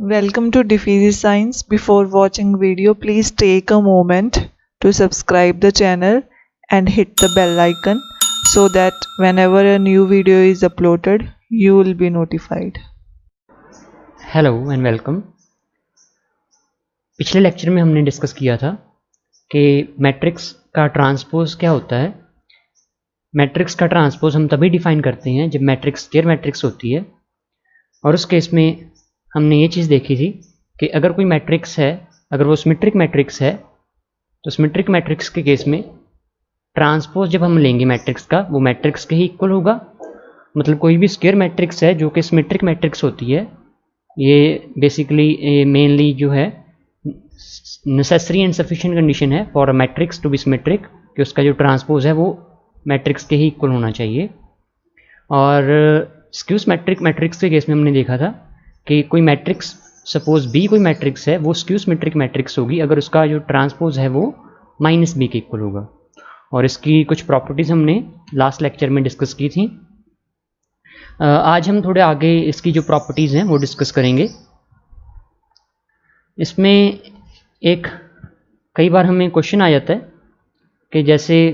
Welcome to Diffeezy Science. Before watching video, please take a moment to subscribe the channel and hit the bell icon so that whenever a new video is uploaded, you will be notified. Hello and welcome. पिछले lecture में हमने discuss किया था कि matrix का transpose क्या होता है। मैट्रिक्स का ट्रांसपोज हम तभी डिफाइन करते हैं जब मैट्रिक्स स्क्वायर मैट्रिक्स होती है, और उस केस में हमने ये चीज़ देखी थी कि अगर कोई मैट्रिक्स है, अगर वो सिमेट्रिक मैट्रिक्स है, तो सिमेट्रिक मैट्रिक्स के केस में ट्रांसपोज जब हम लेंगे मैट्रिक्स का, वो मैट्रिक्स के ही इक्वल होगा। मतलब कोई भी स्क्वायर मैट्रिक्स है जो कि सिमेट्रिक मैट्रिक्स होती है, ये बेसिकली मेनली जो है नेसेसरी एंड सफिशिएंट कंडीशन है for a matrix to be symmetric, कि उसका जो ट्रांसपोज है वो मैट्रिक्स के ही इक्वल होना चाहिए। और स्क्यू सिमेट्रिक मैट्रिक्स के केस में हमने देखा था कि कोई मैट्रिक्स, सपोज बी कोई मैट्रिक्स है, वो स्क्यू सिमेट्रिक मैट्रिक्स होगी अगर उसका जो ट्रांसपोज है वो माइनस बी के इक्वल होगा। और इसकी कुछ प्रॉपर्टीज़ हमने लास्ट लेक्चर में डिस्कस की थी। आज हम थोड़े आगे इसकी जो प्रॉपर्टीज़ हैं वो डिस्कस करेंगे। इसमें एक कई बार हमें क्वेश्चन आ जाता है कि जैसे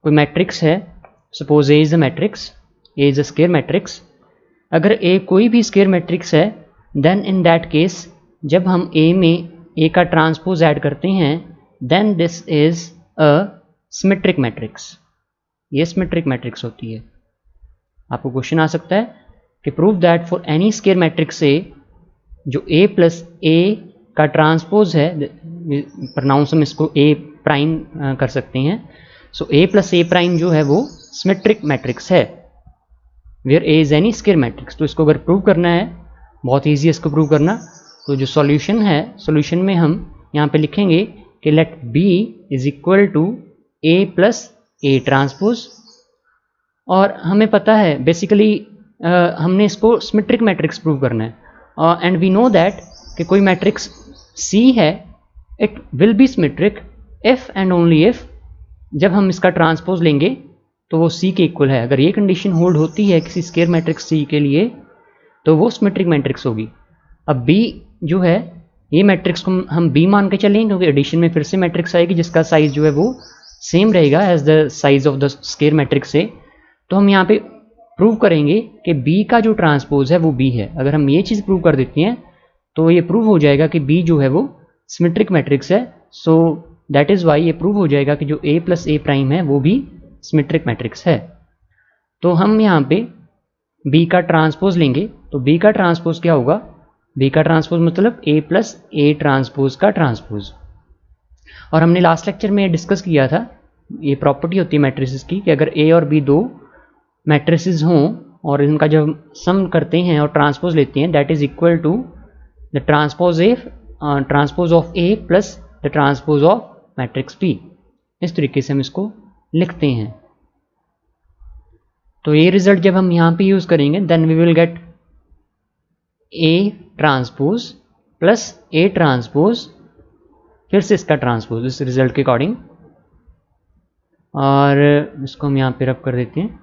कोई मैट्रिक्स है, suppose A is a matrix, A is a square matrix. अगर ए कोई भी स्क्वायर मैट्रिक्स है, देन इन दैट केस जब हम ए में ए का ट्रांसपोज ऐड करते हैं, then this is a symmetric matrix. ये सिमेट्रिक मैट्रिक्स होती है। आपको क्वेश्चन आ सकता है कि prove that for any square matrix A, जो ए प्लस ए का ट्रांसपोज है, प्रोनाउंस हम इसको ए प्राइम कर सकते हैं। सो ए प्लस ए प्राइम जो है वो सिमेट्रिक मैट्रिक्स है, where A is any square matrix. तो इसको अगर प्रूव करना है, बहुत ईजी है इसको प्रूव करना। तो जो सॉल्यूशन है, सॉल्यूशन में हम यहाँ पे लिखेंगे कि let B is equal to A plus A transpose. और हमें पता है बेसिकली हमने इसको सिमेट्रिक मैट्रिक्स प्रूव करना है। एंड वी नो दैट कि कोई मैट्रिक्स सी है, it will be symmetric if and only if जब हम इसका ट्रांसपोज लेंगे तो वो सी के इक्वल है। अगर ये कंडीशन होल्ड होती है किसी स्क्वायर मैट्रिक्स सी के लिए, तो वो सिमेट्रिक मैट्रिक्स होगी। अब बी जो है, ये मैट्रिक्स को हम बी मान के चलेंगे, क्योंकि एडिशन में फिर से मैट्रिक्स आएगी जिसका साइज जो है वो सेम रहेगा as the size of the square matrix से। तो हम यहाँ पे प्रूव करेंगे कि बी का जो ट्रांसपोज है वो बी है। अगर हम ये चीज़ प्रूव कर देते हैं तो ये प्रूव हो जाएगा कि बी जो है वो सिमेट्रिक मैट्रिक्स है। सो दैट इज़ वाई ये प्रूव हो जाएगा कि जो ए प्लस ए प्राइम है वो भी सिमेट्रिक मैट्रिक्स है। तो हम यहाँ पे बी का ट्रांसपोज लेंगे, तो बी का ट्रांसपोज क्या होगा? बी का ट्रांसपोज मतलब ए प्लस ए ट्रांसपोज का ट्रांसपोज। और हमने लास्ट लेक्चर में डिस्कस किया था, ये प्रॉपर्टी होती है मैट्रिसेस की कि अगर ए और बी दो मैट्रिसेस हों और इनका जब सम करते हैं और ट्रांसपोज लेते हैं, that is equal to the transpose of A plus the transpose of matrix B. इस तरीके से हम इसको लिखते हैं। तो ये रिजल्ट जब हम यहाँ पे यूज़ करेंगे, then we will get A transpose plus A transpose, फिर से इसका ट्रांसपोज इस रिजल्ट के अकॉर्डिंग। और इसको हम यहाँ पे रब कर देते हैं।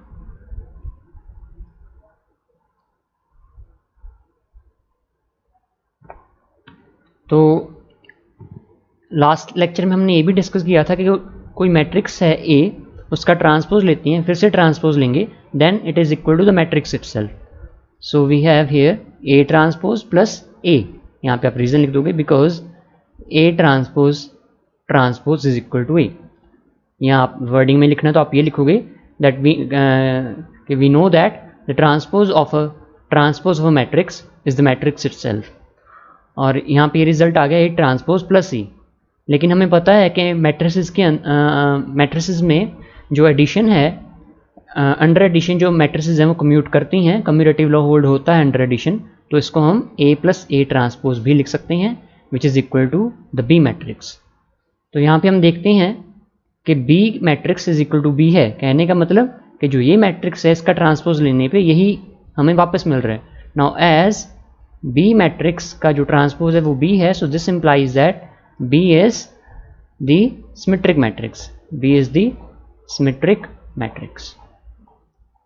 तो लास्ट लेक्चर में हमने ये भी डिस्कस किया था कि कोई मैट्रिक्स है ए, उसका ट्रांसपोज लेते हैं, फिर से ट्रांसपोज लेंगे, then it is equal to the matrix itself. So we have here A transpose plus A. यहाँ पे आप रीजन लिख दोगे because A transpose is equal to A. यहाँ आप वर्डिंग में लिखना तो आप ये लिखोगे that we know that the transpose of a matrix is the matrix itself. और यहाँ पे ये रिजल्ट आ गया ए ट्रांसपोज प्लस ई। लेकिन हमें पता है कि मैट्रिसेस में जो एडिशन है, अंडर एडिशन जो मैट्रिसेस हैं वो कम्यूट करती हैं, कम्यूटेटिव लॉ होल्ड होता है अंडर एडिशन। तो इसको हम ए प्लस ए ट्रांसपोज भी लिख सकते हैं, which is equal to the B matrix. तो यहाँ पे हम देखते हैं कि B matrix is equal to B है। कहने का मतलब कि जो ये मैट्रिक्स है इसका ट्रांसपोज लेने पे यही हमें वापस मिल रहा है। नाउ एज बी मैट्रिक्स का जो ट्रांसपोज है वो बी है, so this implies that B is the symmetric matrix. B is the symmetric matrix.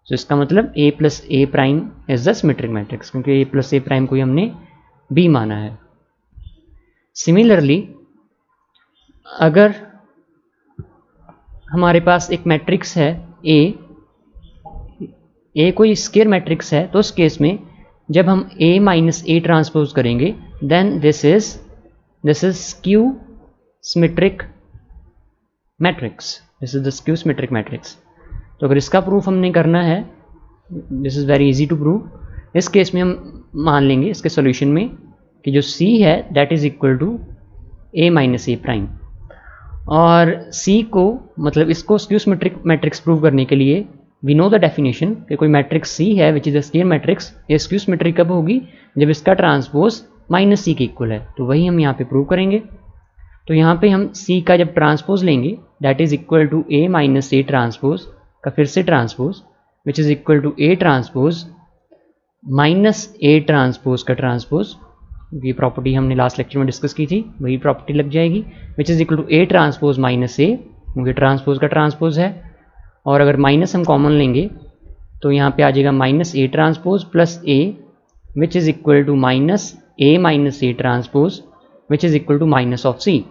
सो इसका मतलब a plus A prime is the symmetric matrix, क्योंकि a प्लस ए प्राइम को ही हमने b माना है। सिमिलरली अगर हमारे पास एक मैट्रिक्स है a कोई स्केयर मैट्रिक्स है, तो उस केस में जब हम a माइनस ए ट्रांसपोज करेंगे then this is skew symmetric matrix, this is the skew symmetric matrix. तो अगर इसका प्रूफ हमने करना है, this is very easy to prove. इस केस में हम मान लेंगे इसके सॉल्यूशन में कि जो c है that is equal to a minus A prime, और c को मतलब इसको स्क्यू सिमेट्रिक मैट्रिक्स प्रूव करने के लिए वी नो द डेफिनेशन कि कोई मैट्रिक्स c है which is a square matrix, ये स्क्यू सिमेट्रिक कब होगी, जब इसका ट्रांसपोज माइनस c के इक्वल है। तो वही हम यहाँ पे प्रूव करेंगे। तो यहाँ पे हम c का जब ट्रांसपोज लेंगे that is equal to a minus A transpose का फिर से transpose which is equal to a transpose minus A transpose का ट्रांसपोज। ये प्रॉपर्टी हमने लास्ट लेक्चर में डिस्कस की थी, वही प्रॉपर्टी लग जाएगी, which is equal to a transpose minus A, क्योंकि ट्रांसपोज का ट्रांसपोज है। और अगर माइनस हम कॉमन लेंगे तो यहाँ पे आ जाएगा minus A transpose plus A which is equal to minus A minus A transpose which is equal to minus of C.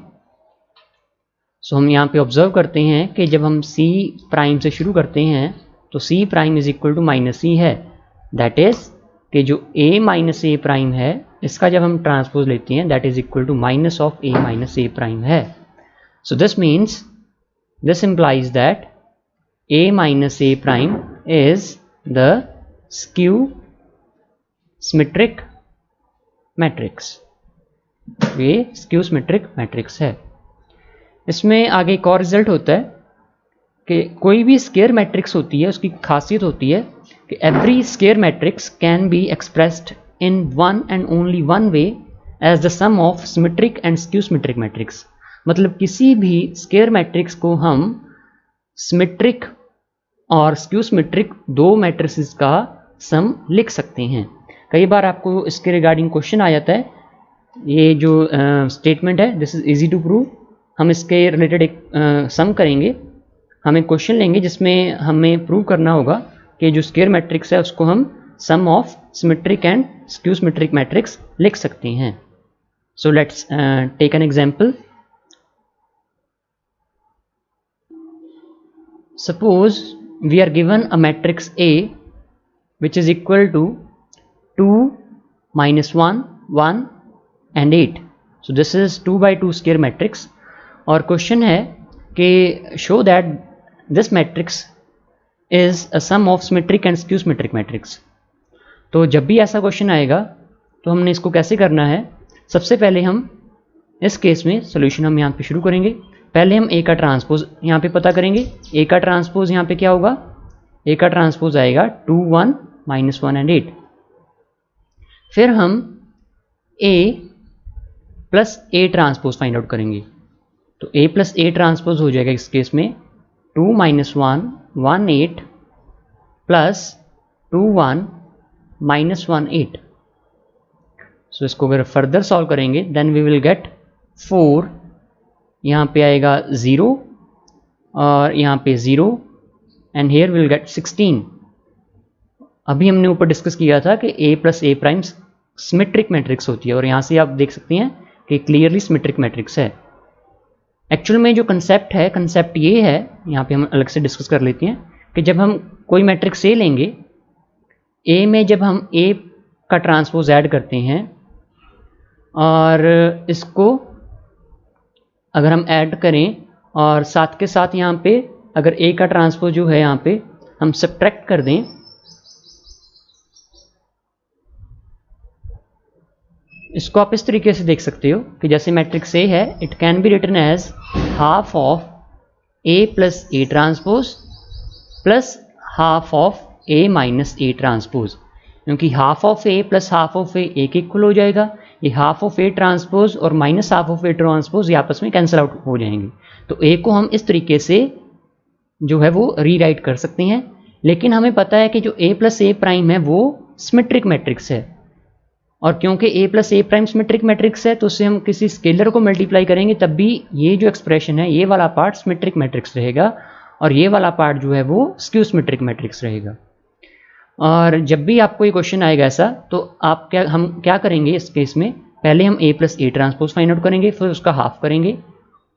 So हम यहाँ पे ऑब्जर्व करते हैं कि जब हम c प्राइम से शुरू करते हैं तो c prime is equal to minus C है, दैट इज कि जो a माइनस ए प्राइम है इसका जब हम ट्रांसपोज लेते हैं that is equal to minus of a minus A prime है। So this means this implies that a minus A prime is the skew symmetric matrix, ये स्क्यू सिमेट्रिक मैट्रिक्स है। इसमें आगे एक और रिजल्ट होता है कि कोई भी स्केयर मैट्रिक्स होती है उसकी खासियत होती है कि every square matrix can be expressed in one and only one way as the sum of symmetric and skew symmetric matrix. मतलब किसी भी स्केयर मैट्रिक्स को हम सिमेट्रिक और स्क्यू सिमेट्रिक दो मैट्रिसेस का सम लिख सकते हैं। कई बार आपको इसके रिगार्डिंग क्वेश्चन आ जाता है, ये जो स्टेटमेंट है this is easy to prove. हम इसके रिलेटेड एक सम करेंगे, हम एक क्वेश्चन लेंगे जिसमें हमें प्रूव करना होगा कि जो स्केयर मैट्रिक्स है उसको हम sum of symmetric and skew symmetric matrix लिख सकते हैं। So let's take an example. Suppose we are given a matrix A which is equal to 2 minus 1 1 and 8. so this is 2 by 2 square matrix और question है कि show that this matrix is a sum of symmetric and skew symmetric matrix. तो जब भी ऐसा question आएगा तो हमने इसको कैसे करना है, सबसे पहले हम इस केस में सोल्यूशन हम यहाँ पे शुरू करेंगे। पहले हम ए का ट्रांसपोज यहाँ पे पता करेंगे। ए का ट्रांसपोज यहाँ पे क्या होगा, ए का ट्रांसपोज आएगा 2 1 माइनस 1 एंड 8। फिर हम A plus A transpose find out करेंगे। तो a प्लस ए ट्रांसपोज हो जाएगा इस केस में 2 माइनस 1 1 8 प्लस 2 1 माइनस 1 8। सो इसको अगर फर्दर सॉल्व करेंगे देन वी विल गेट 4, यहाँ पे आएगा 0 और यहाँ पे 0 एंड हेयर विल गेट 16। अभी हमने ऊपर डिस्कस किया था कि a plus A prime symmetric matrix होती है और यहाँ से आप देख सकते हैं कि क्लियरली सिमेट्रिक मैट्रिक्स है। एक्चुअल में जो कंसेप्ट है, कंसेप्ट ये है, यहाँ पे हम अलग से डिस्कस कर लेते हैं कि जब हम कोई मैट्रिक्स ए लेंगे, ए में जब हम ए का ट्रांसपोज ऐड करते हैं और इसको अगर हम ऐड करें और साथ के साथ यहाँ पे अगर ए का ट्रांसपोज जो है यहाँ पे हम सब्ट्रैक्ट कर दें, इसको आप इस तरीके से देख सकते हो कि जैसे मैट्रिक्स ए है it can be written as half of A plus A transpose plus half of A minus A transpose, क्योंकि half of A plus half of A के इक्वल हो जाएगा। ये हाफ ऑफ ए ट्रांसपोज और माइनस half of A transpose ये आपस में कैंसिल आउट हो जाएंगे। तो ए को हम इस तरीके से जो है वो रीराइट कर सकते हैं, लेकिन हमें पता है कि जो ए प्लस ए प्राइम है वो सिमेट्रिक मैट्रिक्स है, और क्योंकि ए प्लस ए प्राइम सिमेट्रिक मैट्रिक्स है तो उससे हम किसी स्केलर को मल्टीप्लाई करेंगे तब भी ये जो एक्सप्रेशन है ये वाला पार्ट सिमेट्रिक मैट्रिक्स रहेगा और ये वाला पार्ट जो है वो स्क्यू सिमेट्रिक मैट्रिक्स रहेगा। और जब भी आपको ये क्वेश्चन आएगा ऐसा, तो आप हम क्या करेंगे इस केस में, पहले हम A plus A transpose find out करेंगे, फिर उसका हाफ करेंगे,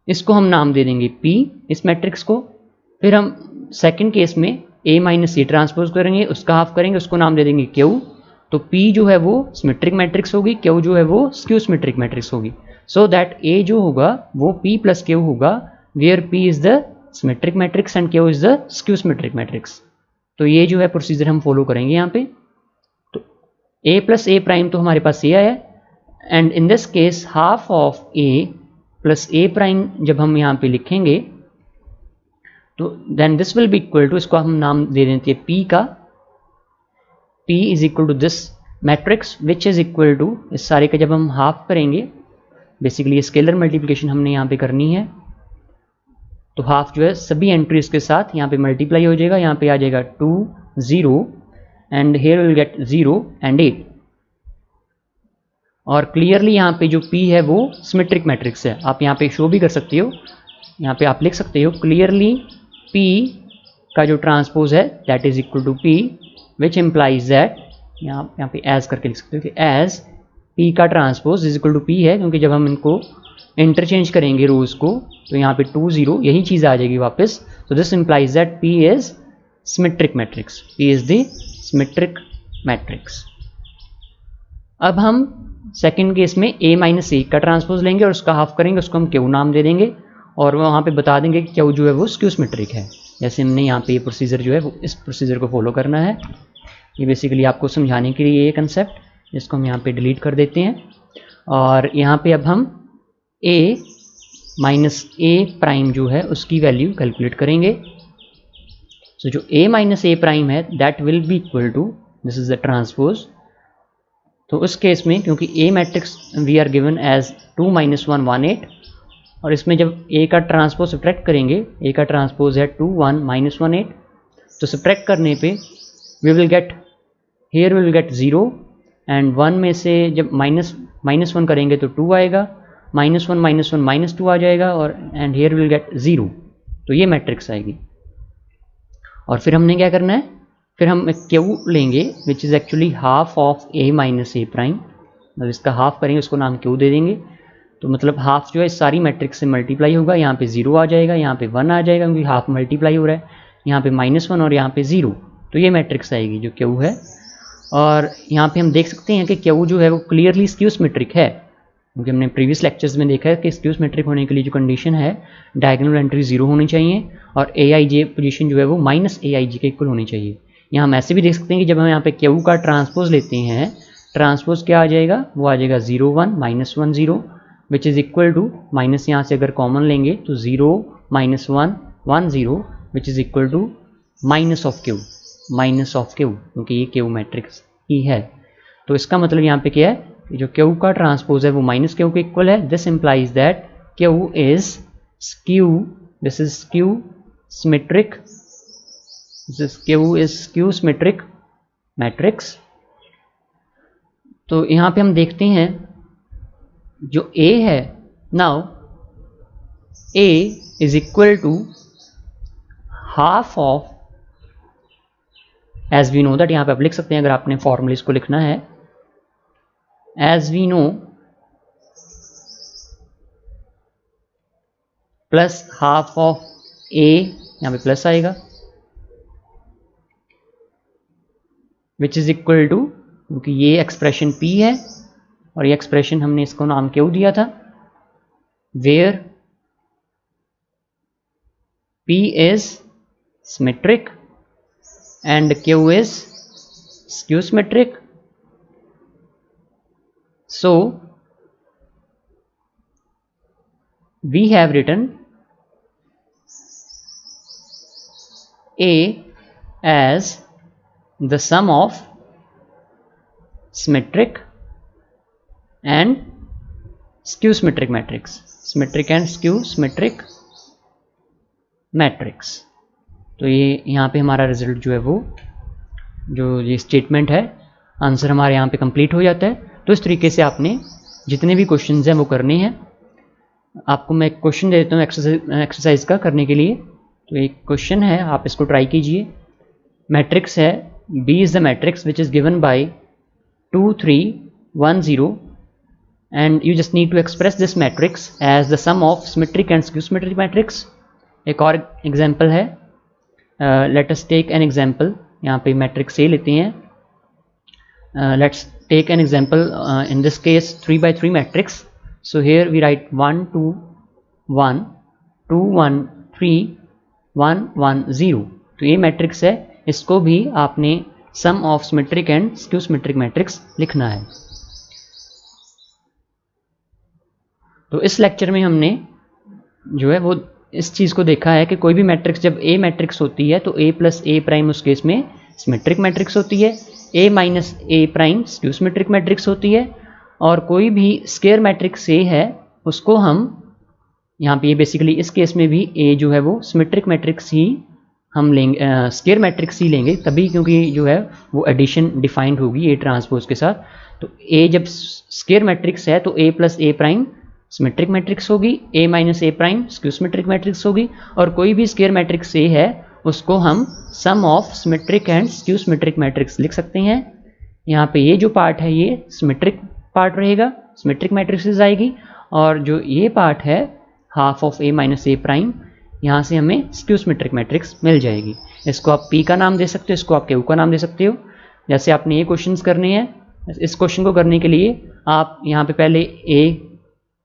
इसको हम नाम दे देंगे P इस मैट्रिक्स को। फिर हम सेकंड केस में A माइनस A ट्रांसपोज करेंगे, उसका हाफ करेंगे, उसको नाम दे देंगे Q। तो P जो है वो सिमेट्रिक मैट्रिक्स होगी, Q जो है वो स्क्यू सिमेट्रिक मैट्रिक्स होगी। सो दैट A जो होगा वो P प्लस Q होगा, where P is the symmetric matrix and Q is the skew symmetric matrix. तो ये जो है प्रोसीजर हम फॉलो करेंगे यहाँ पे। तो A प्लस A प्राइम तो हमारे पास ये आया, and in this case half of A plus A prime जब हम यहाँ पे लिखेंगे तो then this will be equal to, इसको हम नाम दे देते हैं P का। P is equal to this matrix which is equal to, इस सारे का जब हम हाफ करेंगे, बेसिकली स्केलर मल्टीप्लिकेशन हमने यहाँ पे करनी है, तो हाफ जो है सभी एंट्रीज के साथ यहाँ पे मल्टीप्लाई हो जाएगा, यहाँ पे आ जाएगा 2 0 and here will get 0 and 8। और क्लियरली यहाँ पे जो P है वो सिमेट्रिक मैट्रिक्स है, आप यहाँ पे शो भी कर सकते हो, यहाँ पे आप लिख सकते हो क्लियरली P का जो ट्रांसपोज है that is equal to P which implies that, यहाँ पे एज करके लिख सकते हो कि एज P का transpose is equal to P है, क्योंकि जब हम इनको इंटरचेंज करेंगे रोज को तो यहाँ पे 2 0 यही चीज़ आ जाएगी वापस। तो this implies that P is symmetric matrix, P is the symmetric matrix. अब हम सेकंड केस में A माइनस A का ट्रांसपोज लेंगे और उसका हाफ करेंगे, उसको हम Q नाम दे देंगे और वहाँ पे बता देंगे कि Q जो है वो स्क्यू सिमेट्रिक है। जैसे हमने यहाँ पे ये प्रोसीजर जो है वो इस प्रोसीजर को फॉलो करना है। ये बेसिकली आपको समझाने के लिए ये कंसेप्ट, जिसको हम यहाँ पे डिलीट कर देते हैं। और यहाँ पे अब हम A माइनस A प्राइम जो है उसकी वैल्यू कैलकुलेट करेंगे। सो जो A माइनस A प्राइम है that will be equal to, this is the transpose. तो उस केस में क्योंकि A matrix we are given as 2 minus 1 1 8, और इसमें जब A का ट्रांसपोज सब्ट्रैक्ट करेंगे, A का ट्रांसपोज है 2 1 माइनस 1 8, तो सब्ट्रैक्ट करने पे we will get, here will get 0 and 1 में से जब माइनस 1 करेंगे तो 2 आएगा, -1 -2 आ जाएगा, और एंड हियर विल गेट 0। तो ये मैट्रिक्स आएगी। और फिर हमने क्या करना है, फिर हम Q लेंगे which is actually half of A minus A prime, मतलब इसका हाफ करेंगे उसको नाम Q दे देंगे। तो मतलब हाफ जो है सारी मैट्रिक्स से मल्टीप्लाई होगा, यहाँ पे 0 आ जाएगा, यहाँ पे 1 आ जाएगा क्योंकि हाफ मल्टीप्लाई हो रहा है, यहाँ पे -1 और यहाँ पे 0। तो ये मैट्रिक्स आएगी जो Q है। और यहाँ पे हम देख सकते हैं कि Q जो है वो क्लियरली स्क्यू सिमेट्रिक है, क्योंकि हमने प्रीवियस लेक्चर्स में देखा है कि स्क्यू सिमेट्रिक होने के लिए जो कंडीशन है डायगोनल एंट्री 0 होनी चाहिए और AIJ पोजीशन जो है वो माइनस AIJ के इक्वल होनी चाहिए। यहाँ हम ऐसे भी देख सकते हैं कि जब हम यहाँ पे Q का ट्रांसपोज लेते हैं, ट्रांसपोज क्या आ जाएगा, वो आ जाएगा 0 1 -1 0 which is equal to, minus यहाँ से अगर कॉमन लेंगे तो 0 -1 1 0 which is equal to minus of Q, क्योंकि ये Q मैट्रिक्स ही है। तो इसका मतलब यहाँ पे क्या है, जो Q का ट्रांसपोज है वो माइनस Q के इक्वल है। This implies that Q is skew, this is skew symmetric, Q is skew symmetric matrix. तो यहाँ पे हम देखते हैं जो A है, now A is equal to half of, as we know that, यहाँ पे आप लिख सकते हैं अगर आपने फॉर्मूले को लिखना है, as we know plus half of A, यहाँ पे प्लस आएगा, विच इज इक्वल टू, क्योंकि ये एक्सप्रेशन P है और ये एक्सप्रेशन हमने इसको नाम Q दिया था, where P is symmetric and Q is skew symmetric. So we have written A as the sum of symmetric and skew symmetric matrix, symmetric and skew symmetric matrix। तो ये यहाँ पे हमारा रिजल्ट जो है वो, जो ये स्टेटमेंट है, आंसर हमारे यहाँ पे कंप्लीट हो जाता है। तो इस तरीके से आपने जितने भी क्वेश्चंस हैं वो करने हैं। आपको मैं एक क्वेश्चन दे देता हूँ एक्सरसाइज का करने के लिए। तो एक क्वेश्चन है, आप इसको ट्राई कीजिए। मैट्रिक्स है B is the matrix which is given by 2 3 1 0, and you just need to express this matrix as the sum of symmetric and skew symmetric matrix. एक और एग्जाम्पल है, let us take an example. यहाँ पे matrix A लेते हैं. Let's take an example in this case 3 by 3 matrix. So here we write 1 2 1 2 1 3 1 1 0. तो ये matrix है, इसको भी आपने sum of symmetric and skew symmetric matrix लिखना है. तो इस लेक्चर में हमने जो है वो इस चीज़ को देखा है कि कोई भी मैट्रिक्स जब ए मैट्रिक्स होती है तो ए प्लस ए प्राइम उस केस में सिमेट्रिक मैट्रिक्स होती है, ए minus A prime skew symmetric matrix होती है, और कोई भी स्केयर मैट्रिक्स ए है उसको हम यहाँ पे बेसिकली इस केस में भी ए जो है वो सिमेट्रिक मैट्रिक्स ही हम लेंगे, स्केयर मैट्रिक्स ही लेंगे तभी, क्योंकि जो है वो एडिशन डिफाइंड होगी ए ट्रांसपोज के साथ. तो ए जब स्केयर मैट्रिक्स है तो ए प्लस ए प्राइम सिमेट्रिक मैट्रिक्स होगी, ए minus A prime skew symmetric matrix होगी, और कोई भी स्केयर मैट्रिक्स ए है उसको हम sum of symmetric and skew symmetric matrix लिख सकते हैं. यहाँ पे ये जो पार्ट है ये सिमेट्रिक पार्ट रहेगा, सिमेट्रिक मैट्रिक्स आएगी, और जो ये पार्ट है half of A minus A prime, यहाँ से हमें स्क्यू सिमेट्रिक मैट्रिक्स मिल जाएगी. इसको आप पी का नाम दे सकते हो, इसको आप क्यू का नाम दे सकते हो. जैसे आपने ये क्वेश्चंस करने हैं, इस क्वेश्चन को करने के लिए आप यहाँ पे पहले ए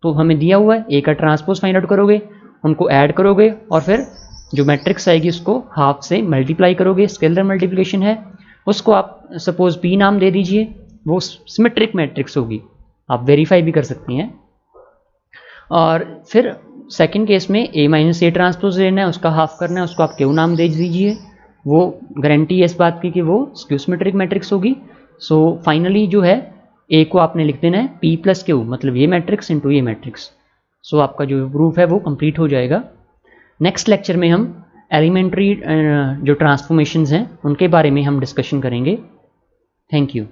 तो हमें दिया हुआ है, ए का ट्रांसपोज फाइंड आउट करोगे, उनको ऐड करोगे, और फिर जो मैट्रिक्स आएगी उसको हाफ से मल्टीप्लाई करोगे, स्केलर मल्टीप्लिकेशन है, उसको आप सपोज पी नाम दे दीजिए, वो सिमेट्रिक मैट्रिक्स होगी. आप वेरीफाई भी कर सकती हैं. और फिर सेकंड केस में ए माइनस ए ट्रांसपोज लेना है, उसका हाफ करना है, उसको आप क्यू नाम दे दीजिए, वो गारंटी है इस बात की कि वो स्क्यू सिमेट्रिक मैट्रिक्स होगी. सो फाइनली जो है ए को आपने लिख देना है पी प्लस क्यू, मतलब ये मैट्रिक्स इंटू ये मैट्रिक्स. सो आपका जो प्रूफ है वो कंप्लीट हो जाएगा. नेक्स्ट लेक्चर में हम एलिमेंट्री जो ट्रांसफॉर्मेशंस हैं उनके बारे में हम डिस्कशन करेंगे. Thank you.